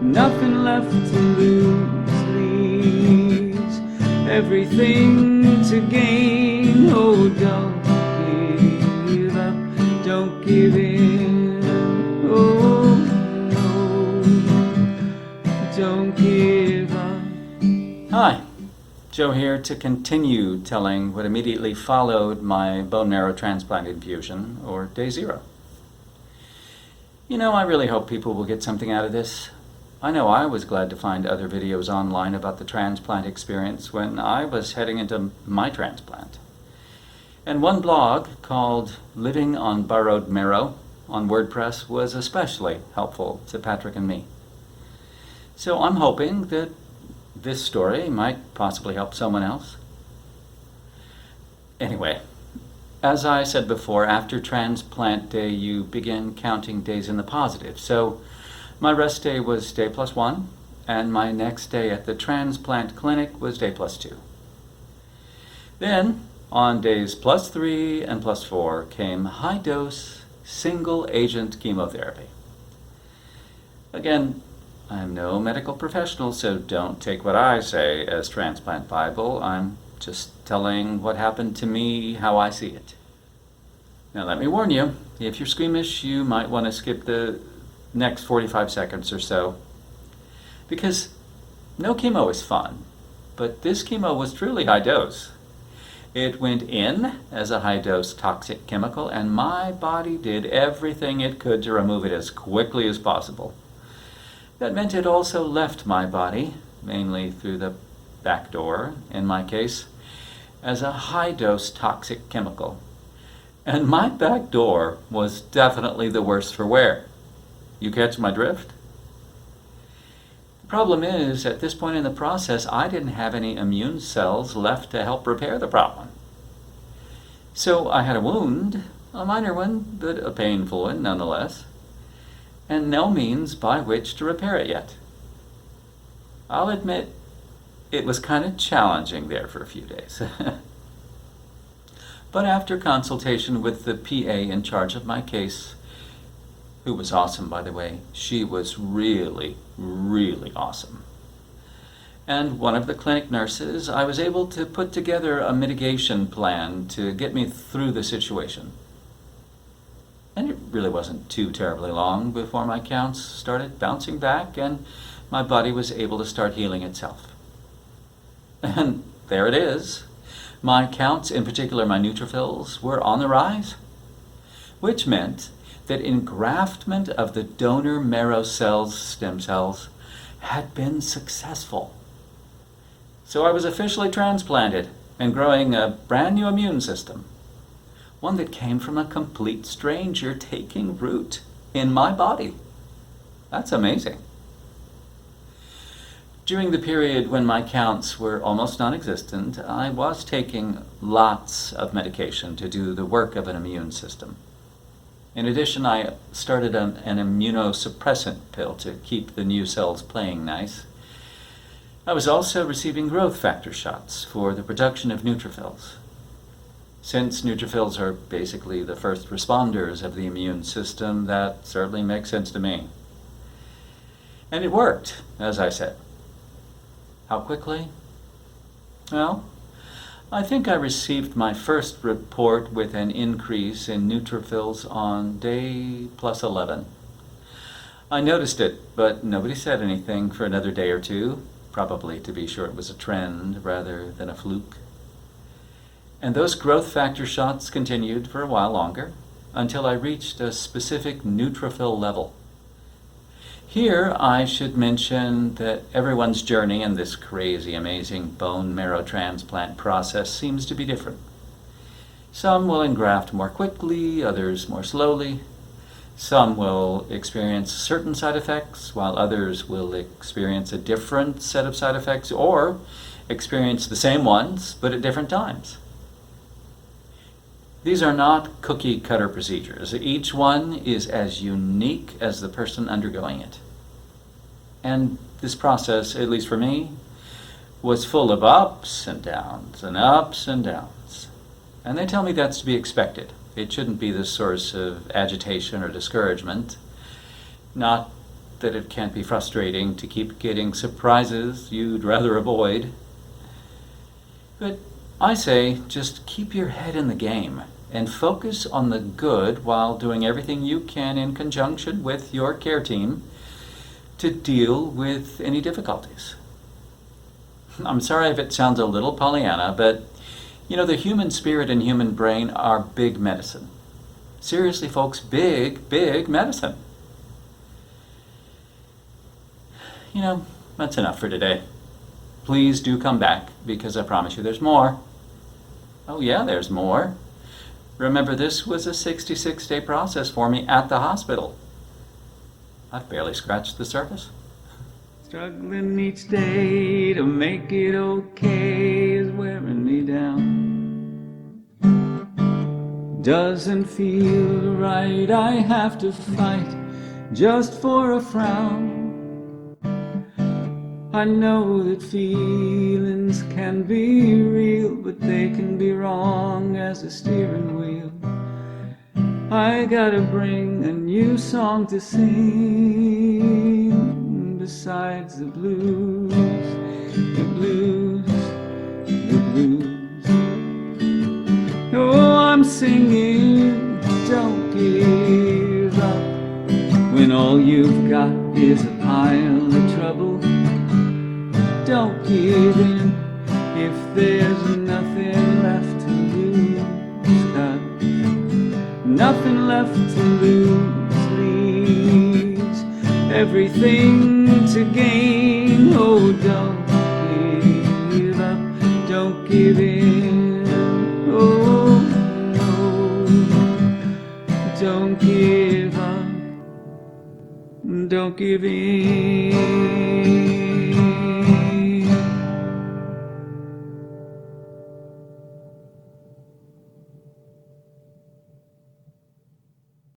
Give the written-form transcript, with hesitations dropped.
nothing left to lose, leaves everything to gain. Oh, don't give up, don't give in. Oh no, don't give up. Hi, Joe here to continue telling what immediately followed my bone marrow transplant infusion, or day 0. You know, I really hope people will get something out of this. I know I was glad to find other videos online about the transplant experience when I was heading into my transplant. And one blog called Living on Borrowed Marrow on WordPress was especially helpful to Patrick and me. So I'm hoping that this story might possibly help someone else. Anyway, as I said before, after transplant day you begin counting days in the positive. So my rest day was day +1, and my next day at the transplant clinic was day +2. Then, on days +3 and +4 came high-dose, single-agent chemotherapy. Again, I'm no medical professional, so don't take what I say as transplant Bible. I'm just telling what happened to me, how I see it. Now let me warn you, if you're squeamish, you might want to skip the next 45 seconds or so. Because no chemo is fun, but this chemo was truly high dose. It went in as a high-dose toxic chemical, and my body did everything it could to remove it as quickly as possible. That meant it also left my body, mainly through the back door, in my case, as a high-dose toxic chemical. And my back door was definitely the worse for wear. You catch my drift? The problem is, at this point in the process, I didn't have any immune cells left to help repair the problem. So I had a wound, a minor one, but a painful one nonetheless, and no means by which to repair it yet. I'll admit, it was kind of challenging there for a few days. But after consultation with the PA in charge of my case, who was awesome, by the way, she was really, really awesome, and one of the clinic nurses, I was able to put together a mitigation plan to get me through the situation. And it really wasn't too terribly long before my counts started bouncing back and my body was able to start healing itself. And there it is. My counts, in particular my neutrophils, were on the rise, which meant that engraftment of the donor marrow cells, stem cells, had been successful. So I was officially transplanted and growing a brand new immune system, one that came from a complete stranger taking root in my body. That's amazing. During the period when my counts were almost non-existent, I was taking lots of medication to do the work of an immune system. In addition, I started an immunosuppressant pill to keep the new cells playing nice. I was also receiving growth factor shots for the production of neutrophils. Since neutrophils are basically the first responders of the immune system, that certainly makes sense to me. And it worked, as I said. How quickly? Well, I think I received my first report with an increase in neutrophils on day +11. I noticed it, but nobody said anything for another day or two, probably to be sure it was a trend rather than a fluke. And those growth factor shots continued for a while longer, until I reached a specific neutrophil level. Here I should mention that everyone's journey in this crazy, amazing bone marrow transplant process seems to be different. Some will engraft more quickly, others more slowly. Some will experience certain side effects, while others will experience a different set of side effects, or experience the same ones, but at different times. These are not cookie-cutter procedures. Each one is as unique as the person undergoing it. And this process, at least for me, was full of ups and downs and ups and downs. And they tell me that's to be expected. It shouldn't be the source of agitation or discouragement. Not that it can't be frustrating to keep getting surprises you'd rather avoid. But I say just keep your head in the game and focus on the good while doing everything you can in conjunction with your care team to deal with any difficulties. I'm sorry if it sounds a little Pollyanna, but the human spirit and human brain are big medicine. Seriously, folks, big, big medicine. That's enough for today. Please do come back, because I promise you there's more. Oh yeah, there's more. Remember, this was a 66-day process for me at the hospital. I've barely scratched the surface. Struggling each day to make it okay is wearing me down. Doesn't feel right, I have to fight just for a frown. I know that feelings can be real, but they can be wrong as a steering wheel. I gotta bring a new song to sing besides the blues, the blues, the blues. Oh, I'm singing, don't give up when all you've got is a pile of trouble. Don't give in if there's nothing left to lose. Got nothing left to lose, leaves everything to gain. Oh, don't give up, don't give in. Oh, no, don't give up, don't give in.